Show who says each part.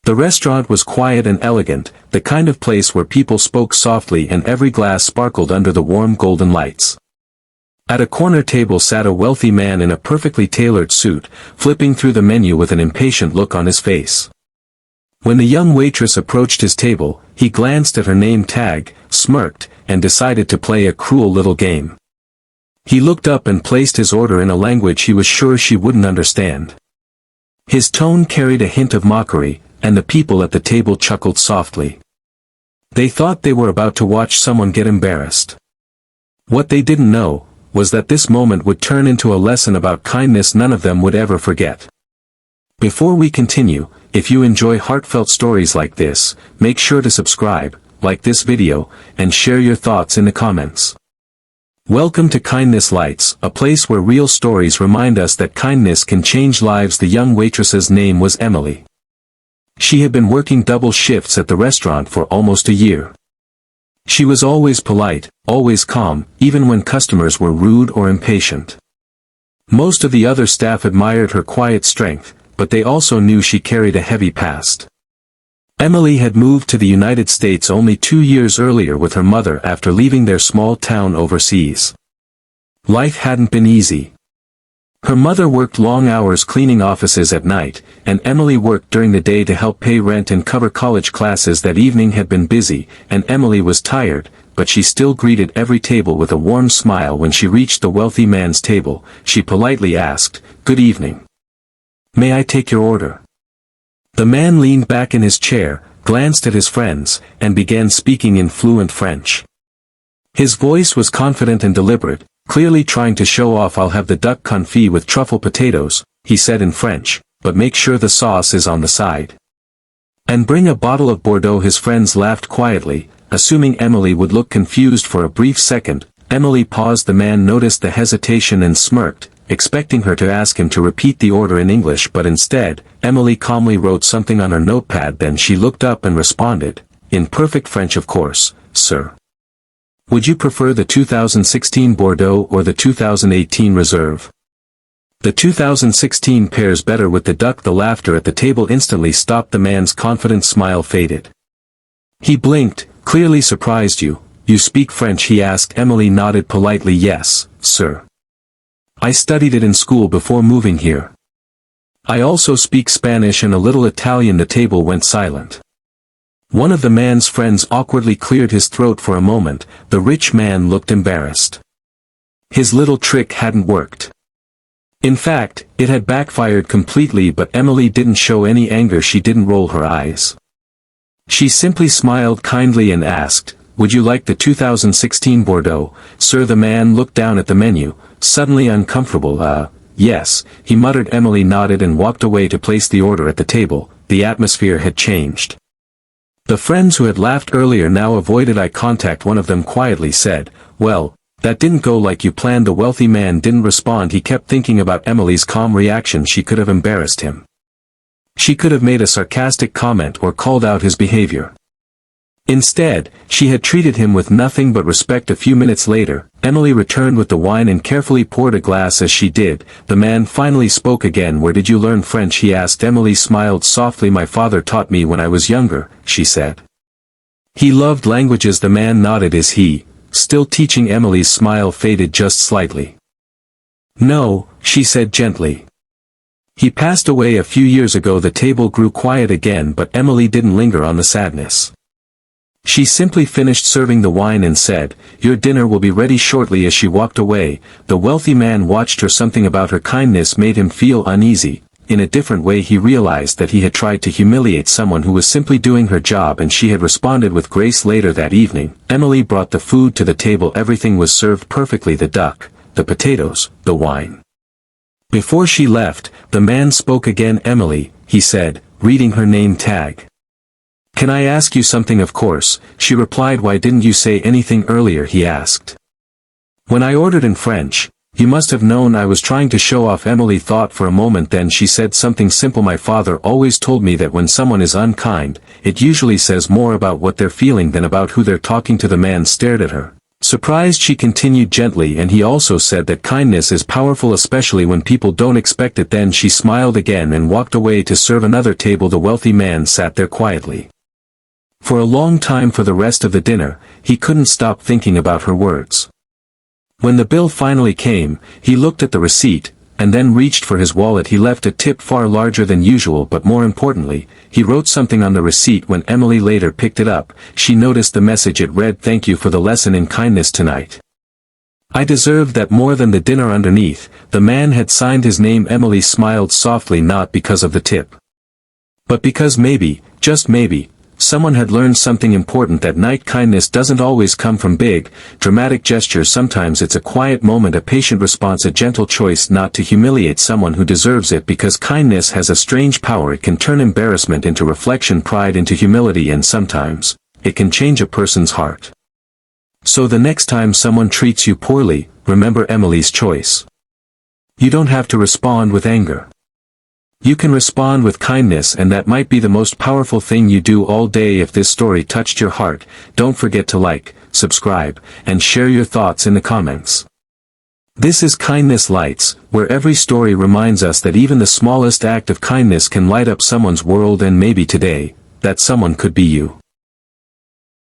Speaker 1: The restaurant was quiet and elegant, the kind of place where people spoke softly and every glass sparkled under the warm golden lights. At a corner table sat a wealthy man in a perfectly tailored suit, flipping through the menu with an impatient look on his face. When the young waitress approached his table, he glanced at her name tag, smirked, and decided to play a cruel little game. He looked up and placed his order in a language he was sure she wouldn't understand. His tone carried a hint of mockery, and the people at the table chuckled softly. They thought they were about to watch someone get embarrassed. What they didn't know was that this moment would turn into a lesson about kindness none of them would ever forget. Before we continue, if you enjoy heartfelt stories like this, make sure to subscribe, like this video, and share your thoughts in the comments. Welcome to Kindness Lights, a place where real stories remind us that kindness can change lives. The young waitress's name was Emily. She had been working double shifts at the restaurant for almost a year. She was always polite, always calm, even when customers were rude or impatient. Most of the other staff admired her quiet strength, but they also knew she carried a heavy past. Emily had moved to the United States only 2 years earlier with her mother after leaving their small town overseas. Life hadn't been easy. Her mother worked long hours cleaning offices at night, and Emily worked during the day to help pay rent and cover college classes. That evening had been busy, and Emily was tired, but she still greeted every table with a warm smile. When she reached the wealthy man's table, she politely asked, "Good evening. May I take your order?" The man leaned back in his chair, glanced at his friends, and began speaking in fluent French. His voice was confident and deliberate, clearly trying to show off. "I'll have the duck confit with truffle potatoes," he said in French, "but make sure the sauce is on the side. And bring a bottle of Bordeaux." His friends laughed quietly, assuming Emily would look confused. For a brief second, Emily paused. The man noticed the hesitation and smirked, expecting her to ask him to repeat the order in English, but instead, Emily calmly wrote something on her notepad. Then she looked up and responded, in perfect French, "Of course, sir. Would you prefer the 2016 Bordeaux or the 2018 Reserve?" "The 2016 pairs better with the duck." The laughter at the table instantly stopped. The man's confident smile faded. He blinked, clearly surprised. You speak French?" he asked. Emily nodded politely. "Yes, sir. I studied it in school before moving here. I also speak Spanish and a little Italian." The table went silent. One of the man's friends awkwardly cleared his throat for a moment. The rich man looked embarrassed. His little trick hadn't worked. In fact, it had backfired completely. But Emily didn't show any anger. She didn't roll her eyes. She simply smiled kindly and asked, "Would you like the 2016 Bordeaux, sir?" The man looked down at the menu, suddenly uncomfortable. Yes, he muttered. Emily nodded and walked away to place the order at the table. The atmosphere had changed. The friends who had laughed earlier now avoided eye contact. One of them quietly said, "Well, that didn't go like you planned." The wealthy man didn't respond. He kept thinking about Emily's calm reaction. She could have embarrassed him. She could have made a sarcastic comment or called out his behavior. Instead, she had treated him with nothing but respect. A few minutes later, Emily returned with the wine and carefully poured a glass. As she did, the man finally spoke again. "Where did you learn French?" he asked. Emily smiled softly. "My father taught me when I was younger," she said. "He loved languages." The man nodded. "Is he still teaching?" Emily's smile faded just slightly. "No," she said gently. "He passed away a few years ago." The table grew quiet again, but Emily didn't linger on the sadness. She simply finished serving the wine and said, "Your dinner will be ready shortly." As she walked away, the wealthy man watched her. Something about her kindness made him feel uneasy. In a different way he realized that he had tried to humiliate someone who was simply doing her job, and she had responded with grace. Later that evening, Emily brought the food to the table. Everything was served perfectly: the duck, the potatoes, the wine. Before she left, the man spoke again. "Emily," he said, reading her name tag. "Can I ask you something?" "Of course," she replied. "Why didn't you say anything earlier?" he asked. "When I ordered in French, you must have known I was trying to show off." Emily thought for a moment, then she said something simple. "My father always told me that when someone is unkind, it usually says more about what they're feeling than about who they're talking to." The man stared at her, Surprised, she continued gently, and he also said that kindness is powerful, especially when people don't expect it. Then she smiled again and walked away to serve another table. The wealthy man sat there quietly. For a long time, for the rest of the dinner, he couldn't stop thinking about her words. When the bill finally came, he looked at the receipt, and then reached for his wallet. He left a tip far larger than usual, but more importantly, he wrote something on the receipt. When Emily later picked it up, she noticed the message. It read, "Thank you for the lesson in kindness tonight. I deserved that more than the dinner." Underneath, the man had signed his name. Emily smiled softly, not because of the tip, but because maybe, just maybe, someone had learned something important that night. Kindness doesn't always come from big, dramatic gestures. Sometimes it's a quiet moment, a patient response, a gentle choice not to humiliate someone who deserves it, because kindness has a strange power. It can turn embarrassment into reflection, pride into humility, and sometimes, it can change a person's heart. So the next time someone treats you poorly, remember Emily's choice. You don't have to respond with anger. You can respond with kindness, and that might be the most powerful thing you do all day. If this story touched your heart, don't forget to like, subscribe, and share your thoughts in the comments. This is Kindness Lights, where every story reminds us that even the smallest act of kindness can light up someone's world, and maybe today, that someone could be you.